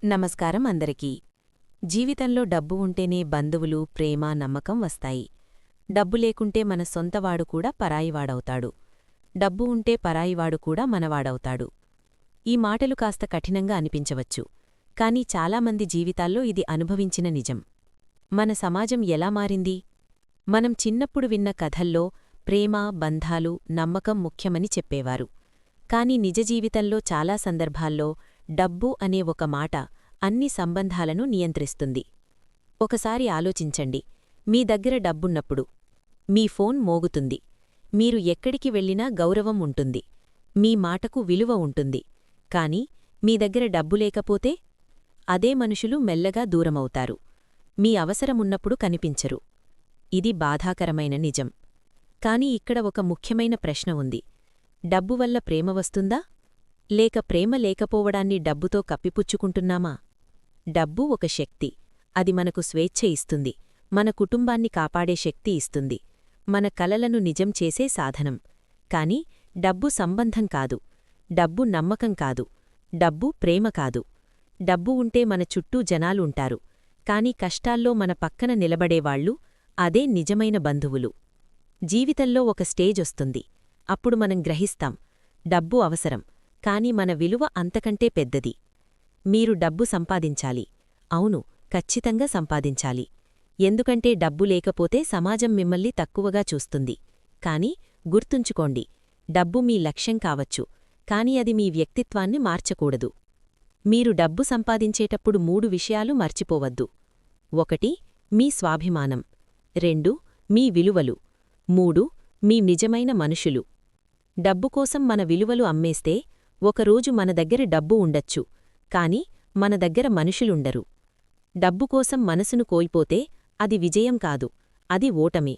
నమస్కారం అందరికీ. జీవితంలో డబ్బు ఉంటేనే బంధువులు, ప్రేమ, నమ్మకం వస్తాయి. డబ్బు లేకుంటే మన సొంతవాడు కూడా పరాయివాడవుతాడు. డబ్బు ఉంటే పరాయివాడు కూడా మనవాడవుతాడు. ఈ మాటలు కాస్త కఠినంగా అనిపించవచ్చు, కాని చాలామంది జీవితాల్లో ఇది అనుభవించిన నిజం. మన సమాజం ఎలా మారింది? మనం చిన్నప్పుడు విన్న కథల్లో ప్రేమ, బంధాలు, నమ్మకం ముఖ్యమని చెప్పేవారు. కాని నిజ జీవితంలో చాలా సందర్భాల్లో డబ్బు అనే ఒక మాట అన్ని సంబంధాలను నియంత్రిస్తుంది. ఒకసారి ఆలోచించండి, మీ దగ్గర డబ్బున్నప్పుడు మీ ఫోన్ మోగుతుంది, మీరు ఎక్కడికి వెళ్లినా గౌరవం ఉంటుంది, మీ మాటకు విలువ ఉంటుంది. కాని మీ దగ్గర డబ్బు లేకపోతే అదే మనుషులు మెల్లగా దూరమవుతారు, మీ అవసరమున్నప్పుడు కనిపించరు. ఇది బాధాకరమైన నిజం. కాని ఇక్కడ ఒక ముఖ్యమైన ప్రశ్న ఉంది. డబ్బు వల్ల ప్రేమ వస్తుందా, లేక ప్రేమ లేకపోవడాన్ని డబ్బుతో కప్పిపుచ్చుకుంటున్నామా? డబ్బు ఒక శక్తి. అది మనకు స్వేచ్ఛ ఇస్తుంది, మన కుటుంబాన్ని కాపాడే శక్తి ఇస్తుంది, మన కలలను నిజం చేసే సాధనం. కాని డబ్బు సంబంధం కాదు, డబ్బు నమ్మకం కాదు, డబ్బు ప్రేమ కాదు. డబ్బు ఉంటే మన చుట్టూ జనాలుంటారు, కాని కష్టాల్లో మన పక్కన నిలబడేవాళ్లు అదే నిజమైన బంధువులు. జీవితంలో ఒక స్టేజొస్తుంది, అప్పుడు మనం గ్రహిస్తాం, డబ్బు అవసరం, కాని మన విలువ అంతకంటే పెద్దది. మీరు డబ్బు సంపాదించాలి. అవును, ఖచ్చితంగా సంపాదించాలి. ఎందుకంటే డబ్బు లేకపోతే సమాజం మిమ్మల్ని తక్కువగా చూస్తుంది. కాని గుర్తుంచుకోండి, డబ్బు మీ లక్ష్యం కావచ్చు, కాని అది మీ వ్యక్తిత్వాన్ని మార్చకూడదు. మీరు డబ్బు సంపాదించేటప్పుడు 3 విషయాలు మర్చిపోవద్దు. 1 మీ స్వాభిమానం, 2 మీ విలువలు, 3 మీ నిజమైన మనుషులు. డబ్బు కోసం మన విలువలు అమ్మేస్తే ఒకరోజు మన దగ్గర డబ్బు ఉండొచ్చు, కాని మన దగ్గర మనుషులుండరు. డబ్బు కోసం మనసును కోల్పోతే అది విజయం కాదు, అది ఓటమి.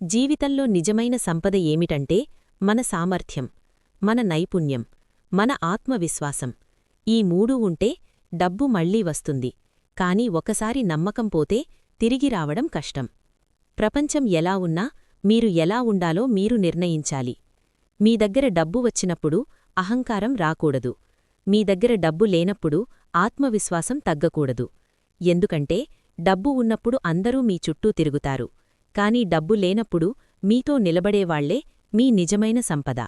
జీవితంలో నిజమైన సంపద ఏమిటంటే మన సామర్థ్యం, మన నైపుణ్యం, మన ఆత్మవిశ్వాసం. ఈ 3 ఉంటే డబ్బు మళ్లీ వస్తుంది. కాని ఒకసారి నమ్మకం పోతే తిరిగి రావడం కష్టం. ప్రపంచం ఎలా ఉన్నా మీరు ఎలా ఉండాలో మీరు నిర్ణయించాలి. మీ దగ్గర డబ్బు వచ్చినప్పుడు అహంకారం రాకూడదు, మీ దగ్గర డబ్బు లేనప్పుడు ఆత్మవిశ్వాసం తగ్గకూడదు. ఎందుకంటే డబ్బు ఉన్నప్పుడు అందరూ మీ చుట్టూ తిరుగుతారు, కాని డబ్బు లేనప్పుడు మీతో నిలబడేవాళ్లే మీ నిజమైన సంపద.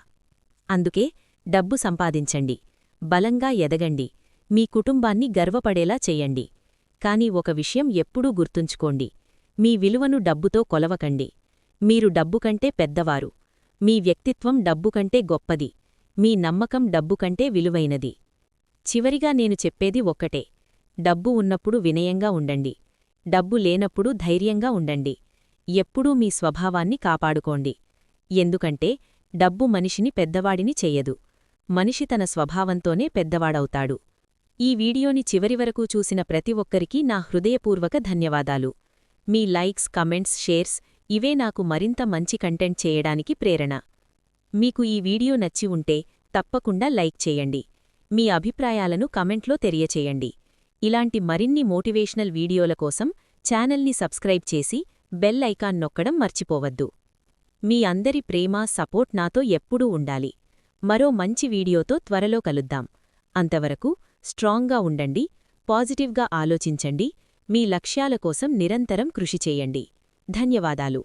అందుకే డబ్బు సంపాదించండి, బలంగా ఎదగండి, మీ కుటుంబాన్ని గర్వపడేలా చెయ్యండి. కాని ఒక విషయం ఎప్పుడూ గుర్తుంచుకోండి, మీ విలువను డబ్బుతో కొలవకండి. మీరు డబ్బు కంటే పెద్దవారు, మీ వ్యక్తిత్వం డబ్బు కంటే గొప్పది, మీ నమ్మకం డబ్బు కంటే విలువైనది. చివరిగా నేను చెప్పేది ఒక్కటే, డబ్బు ఉన్నప్పుడు వినయంగా ఉండండి, డబ్బు లేనప్పుడు ధైర్యంగా ఉండండి. ఎప్పుడూ మీ స్వభావాన్ని కాపాడుకోండి. ఎందుకంటే డబ్బు మనిషిని పెద్దవాడిని చెయ్యదు, మనిషి తన స్వభావంతోనే పెద్దవాడవుతాడు. ఈ వీడియోని చివరివరకూ చూసిన ప్రతి ఒక్కరికీ నా హృదయపూర్వక ధన్యవాదాలు. మీ లైక్స్, కమెంట్స్, షేర్స్ ఇవే నాకు మరింత మంచి కంటెంట్ చేయడానికి ప్రేరణ. మీకు ఈ వీడియో నచ్చి ఉంటే తప్పకుండా లైక్ చేయండి. మీ అభిప్రాయాలను కమెంట్లో తెలియచేయండి. ఇలాంటి మరిన్ని మోటివేషనల్ వీడియోల కోసం ఛానల్ని సబ్స్క్రైబ్ చేసి బెల్ ఐకాన్ నొక్కడం మర్చిపోవద్దు. మీ అందరి ప్రేమ, సపోర్ట్ నాతో ఎప్పుడూ ఉండాలి. మరో మంచి వీడియోతో త్వరలో కలుద్దాం. అంతవరకు స్ట్రాంగ్గా ఉండండి, పాజిటివ్గా ఆలోచించండి, మీ లక్ష్యాల కోసం నిరంతరం కృషి చేయండి. ధన్యవాదాలు.